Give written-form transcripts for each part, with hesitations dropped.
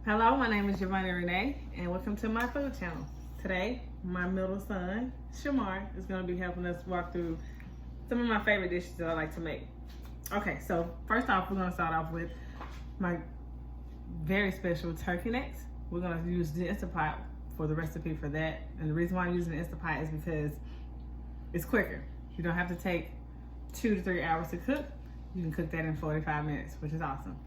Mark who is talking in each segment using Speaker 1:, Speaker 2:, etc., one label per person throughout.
Speaker 1: Hello, my name is Giovanni Renee, and welcome to my food channel. Today, my middle son, Shamar, is going to be helping us walk through some of my favorite dishes that I like to make. Okay, so first off, we're going to start off with my very special turkey necks. We're going to use the Instant Pot for the recipe for that. And the reason why I'm using the Instant Pot is because it's quicker. You don't have to take 2 to 3 hours to cook. You can cook that in 45 minutes, which is awesome.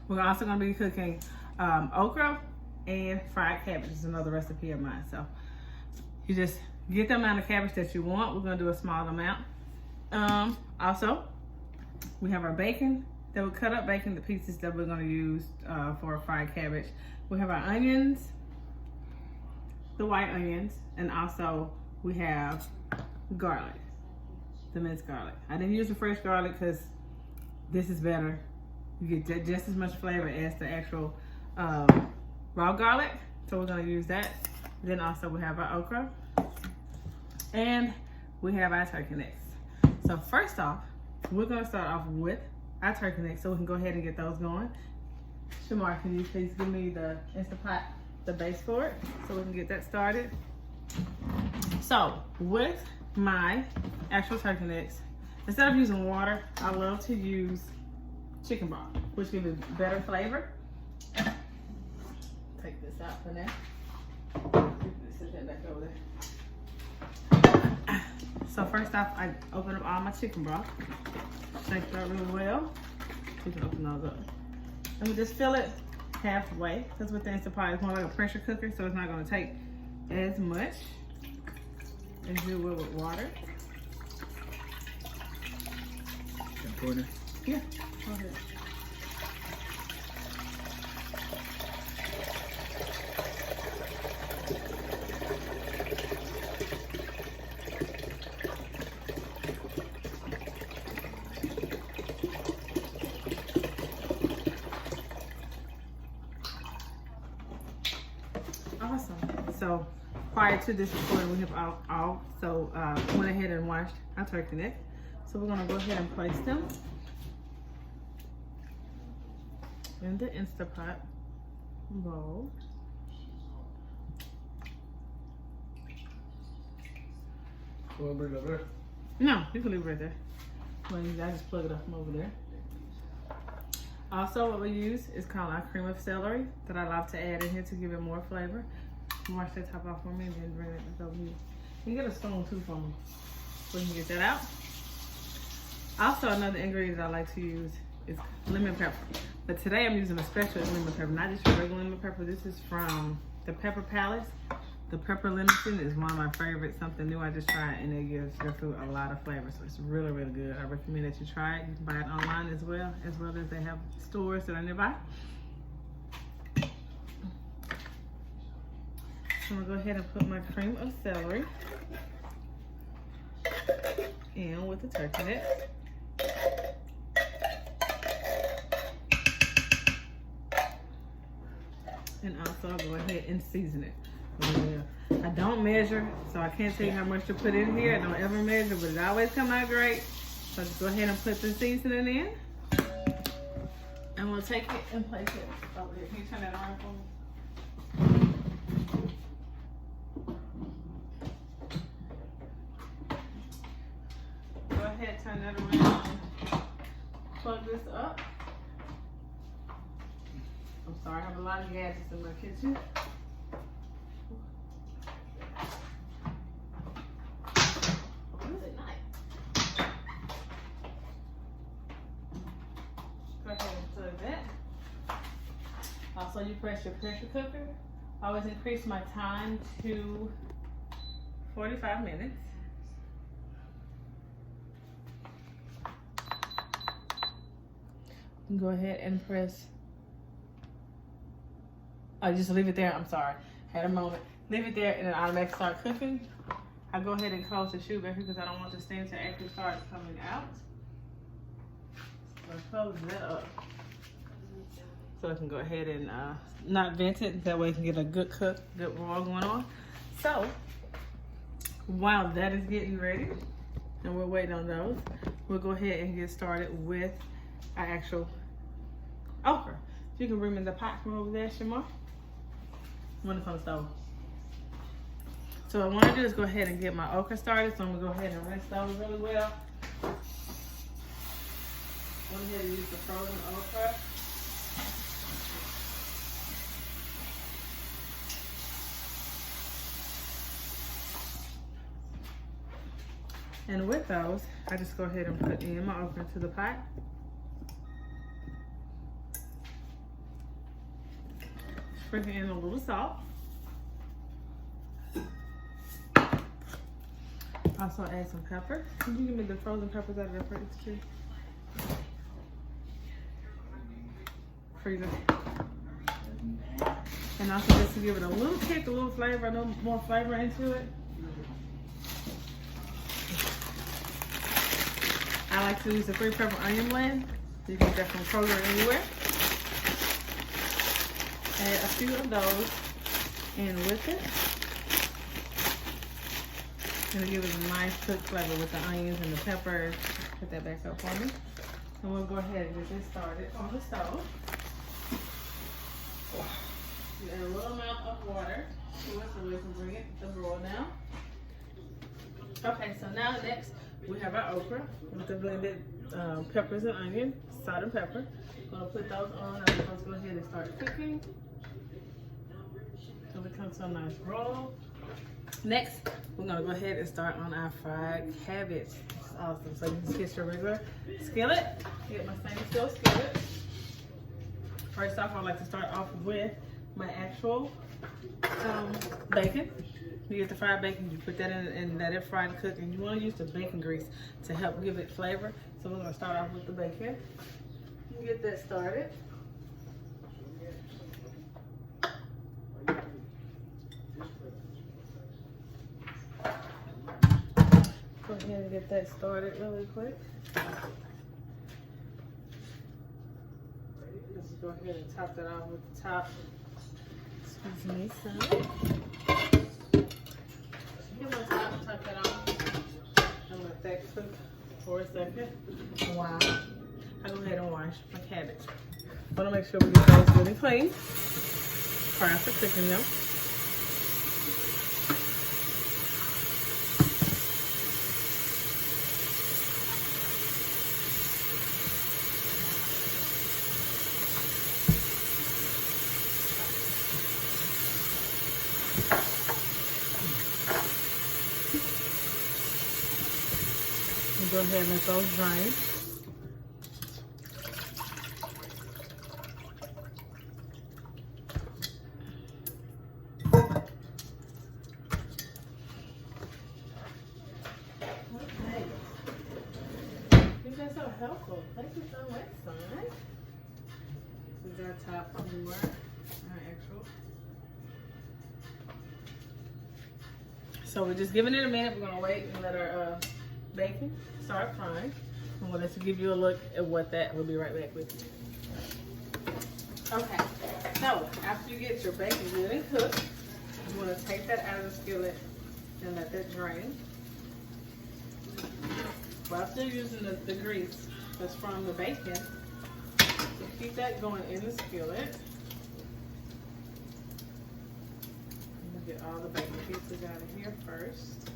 Speaker 1: We're also going to be cooking okra and fried cabbage. Is another recipe of mine. So you just get the amount of cabbage that you want. We're going to do a small amount. Also, we have our bacon. That we cut up bacon, the pieces that we're going to use for fried cabbage. We have our onions, the white onions, and also we have garlic, the minced garlic. I didn't use the fresh garlic because this is better. You get just as much flavor as the actual raw garlic. So we're going to use that. Then also we have our okra. And we have our turkey necks. So first off, we're going to start off with our turkey necks so we can go ahead and get those going. Shamar, can you please give me the Instant Pot, the base for it, so we can get that started? So with my actual turkey necks, instead of using water, I love to use chicken broth, which gives it better flavor. Take this out for now. Sit that back over there. So first off, I open up all my chicken broth. Shake that really well. You can open those up. And we just fill it halfway, because with the Instant Pot, it's more like a pressure cooker, so it's not going to take as much as you will with water. Yeah, go ahead. Awesome. So prior to this recording, we have also went ahead and washed our turkey neck. So we're going to go ahead and place them in the Instant Pot bowl.
Speaker 2: Want to bring it over there?
Speaker 1: No, you can leave it right there. Well, I just plug it up from over there. Also, what we use is called our cream of celery that I love to add in here to give it more flavor. Wash that top off for me and then bring it back over here. You can get a spoon too for me so you can get that out. Also, another ingredient I like to use is lemon pepper. But today I'm using a special lemon pepper, not just your regular lemon pepper. This is from the Pepper Palace. The pepper lemon is one of my favorites, something new I just tried, and it gives your food a lot of flavor. So it's really, really good. I recommend that you try it. You can buy it online as well as they have stores that are nearby. So I'm gonna go ahead and put my cream of celery in with the turkey neck. And also go ahead and season it. I don't measure, so I can't tell you how much to put in here. I don't ever measure, but it always comes out great. So just go ahead and put the seasoning in. And we'll take it and place it over here. Can you turn that around for me? Go ahead, turn that around. Plug this up. I'm sorry, I have a lot of gadgets in my kitchen. Go ahead and plug that. Also, you press your pressure cooker. I always increase my time to 45 minutes. You can go ahead and press. Oh, just leave it there. I'm sorry. Had a moment. Leave it there and it automatically start cooking. I go ahead and close the chute back here because I don't want the steam to actually start coming out. So close that up. So I can go ahead and not vent it. That way you can get a good cook, good raw going on. So while that is getting ready and we're waiting on those, we'll go ahead and get started with our actual okra. You can bring me the pot from over there, Shamar. When it's on the stove. So what I want to do is go ahead and get my okra started. So I'm going to go ahead and rinse those really well. Go ahead and use the frozen okra. And with those, I just go ahead and put in my okra into the pot. Sprinkle in a little salt. Also add some pepper. Can you give me the frozen peppers out of the fridge too? Freezer. And also just to give it a little kick, a little flavor, a little more flavor into it. I like to use the 3 pepper onion blend. You can get that from Kroger or anywhere. Add a few of those in with it. And give it a nice cooked flavor with the onions and the peppers. Put that back up for me. And we'll go ahead and get this started on the stove. Add a little amount of water to it so we can bring it to boil now. Okay, so now next we have our okra with the blended peppers and onion, salt and pepper. I'm gonna put those on and we're gonna go ahead and start cooking. So it becomes a nice roll. Next, we're gonna go ahead and start on our fried cabbage. It's awesome. So you just get your regular skillet. Get my stainless steel skillet. First off, I like to start off with my actual bacon. You get the fried bacon, you put that in and let it fry and cook. And you want to use the bacon grease to help give it flavor. So we're gonna start off with the bacon. Get that started. Go ahead and get that started really quick. Let's go ahead and top that off with the top. Excuse me, son. Get my top that off. And let that cook for a second. Wow. I go ahead and wash my cabbage. I want to make sure we get those really clean prior to cooking them. Go ahead and let those drain. Okay. You guys are so helpful. Thank you so much, son. We got top on the our actual. So we're just giving it a minute. We're gonna wait and let our bacon start frying. I want us to give you a look at what that will be right back with you. Okay, so after you get your bacon good and cooked, you want to take that out of the skillet and let that drain. While still using the grease that's from the bacon, so keep that going in the skillet. We'll get all the bacon pieces out of here first.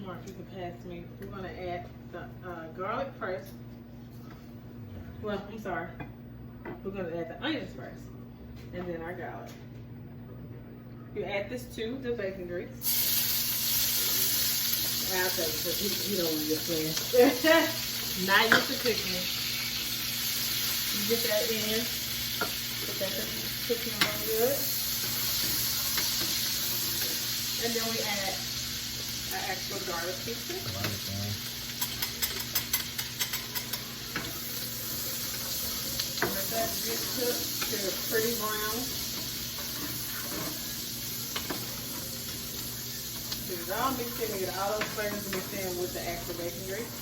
Speaker 1: Mark, you can pass me. We're going to add the garlic first. Well, I'm sorry. We're going to add the onions first, and then our garlic. You add this to the bacon grease. I'll tell you, because you don't want to get playing. Not used to cooking. You get that in. Put that cooking real good. And then we add our actual garlic pieces. Let that get cooked to a pretty brown. Get it all mixed in and get all those flavors mixed in with the actual bacon grease.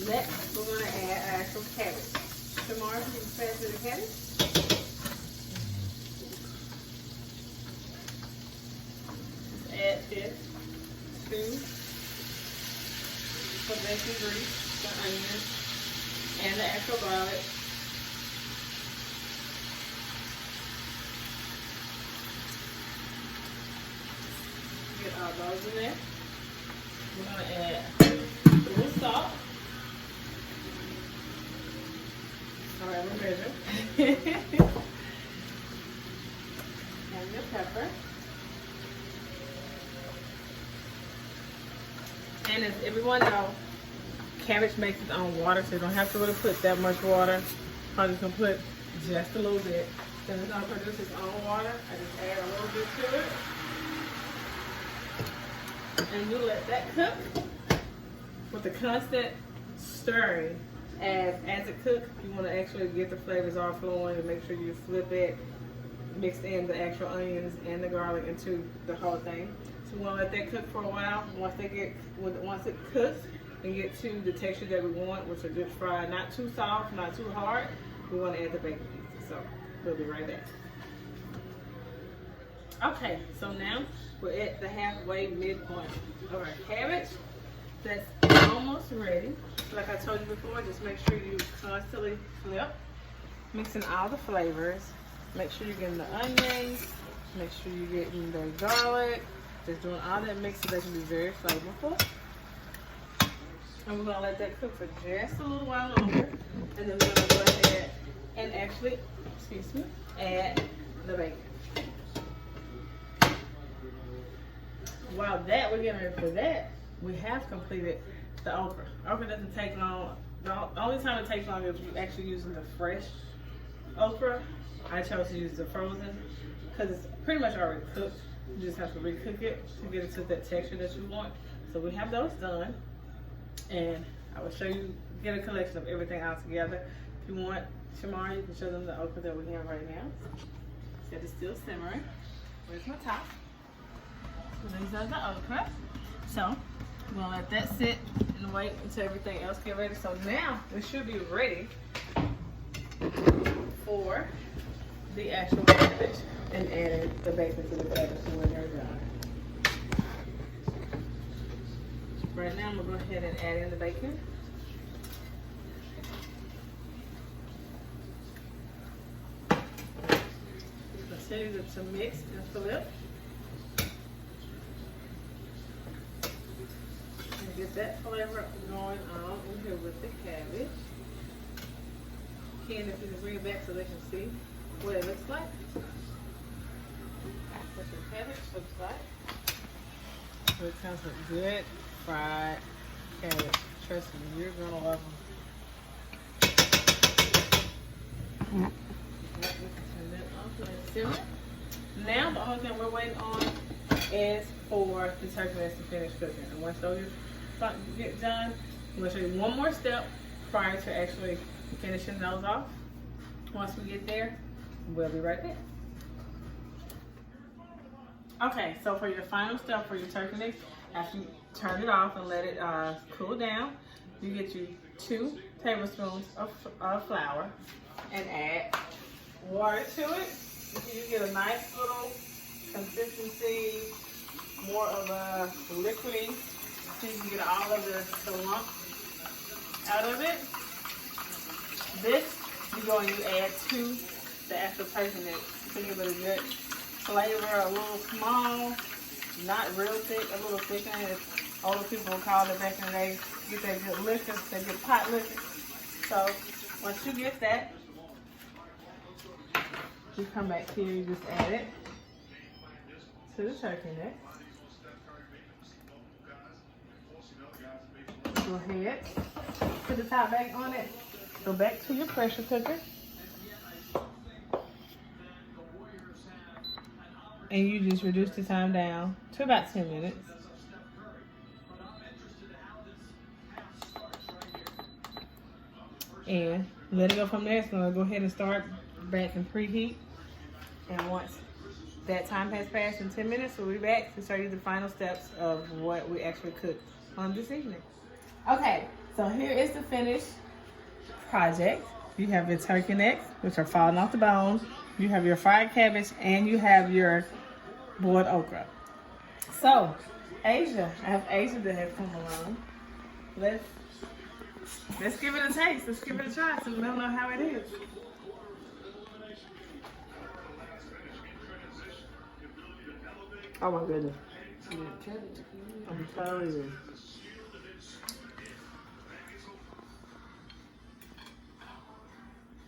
Speaker 1: Next, we're going to add our actual cabbage. Shamar, can you pass me the cabbage? for bacon grease, the onions, and the actual garlic. Get all those in there. We're going to add a little salt. All right, we'll measure. And the pepper. And as everyone knows, cabbage makes its own water, so you don't have to really put that much water. I'm just going to put just a little bit. Then it's going to produce its own water. I just add a little bit to it. And you let that cook with the constant stirring. As it cooks, you want to actually get the flavors all flowing and make sure you flip it, mix in the actual onions and the garlic into the whole thing. So we want to let that cook for a while. Once it cooks and get to the texture that we want, which are good fried, not too soft, not too hard, we want to add the bacon pieces. So we'll be right back. Okay, so now we're at the halfway midpoint of our cabbage. That's almost ready. Like I told you before, just make sure you constantly flip, mixing all the flavors. Make sure you're getting the onions, make sure you're getting the garlic. Just doing all that mix so they can be very flavorful. And we're gonna let that cook for just a little while longer. And then we're gonna go ahead and actually, add the bacon. While we're getting ready for that, we have completed the okra. Okra doesn't take long. The only time it takes long is if you're actually using the fresh okra. I chose to use the frozen because it's pretty much already cooked. You just have to recook it to get it to that texture that you want. So we have those done. And I will show you, get a collection of everything all together. If you want, Shamar, you can show them the okra that we have right now. So it's still simmering. Where's my top? These are the okra. So we're gonna let that sit and wait until everything else get ready. So now we should be ready for the actual cabbage and adding the bacon to the cabbage when they're done. Right now I'm gonna go ahead and add in the bacon. Continue to mix and flip. Get that flavor going on in here with the cabbage. Ken, if you can bring it back so they can see what it looks like. That's what the cabbage looks like. So it comes with good fried cabbage. Trust me, you're gonna love them. Now the only thing we're waiting on is for the turkey legs to finish cooking. And once those get done, I'm going to show you one more step prior to actually finishing those off. Once we get there, we'll be right back. Okay, so for your final step for your turkey legs, after you turn it off and let it cool down, you get you 2 tablespoons of flour and add water to it. You get a nice little consistency, more of a liquidy, so you can get all of the lump out of it. This, you go and you add to the actual turkey neck to give it a good flavor, a little small, not real thick, a little thicker, as older people would call it back in the day. Get that good liquor, that good pot liquor. So once you get that, you come back here, you just add it to the turkey neck. Go ahead, put the top back on it, go back to your pressure cooker, and you just reduce the time down to about 10 minutes. And let it go from there. It's gonna go ahead and start back and preheat. And once that time has passed in 10 minutes, we'll be back to show you the final steps of what we actually cooked on this evening. Okay, so here is the finished project. You have your turkey necks, which are falling off the bone. You have your fried cabbage, and you have your boiled okra. So Asia. I have Asia that has come along. Let's give it a taste. Let's give it a try so we don't know how it is. Oh my goodness. I'm telling you.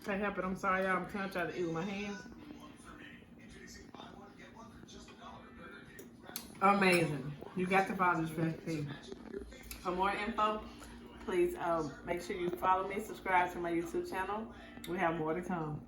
Speaker 1: Can't help it. I'm sorry, y'all. I'm trying to eat with my hands. Amazing. You got to follow this recipe. For more info, please make sure you follow me, subscribe to my YouTube channel. We have more to come.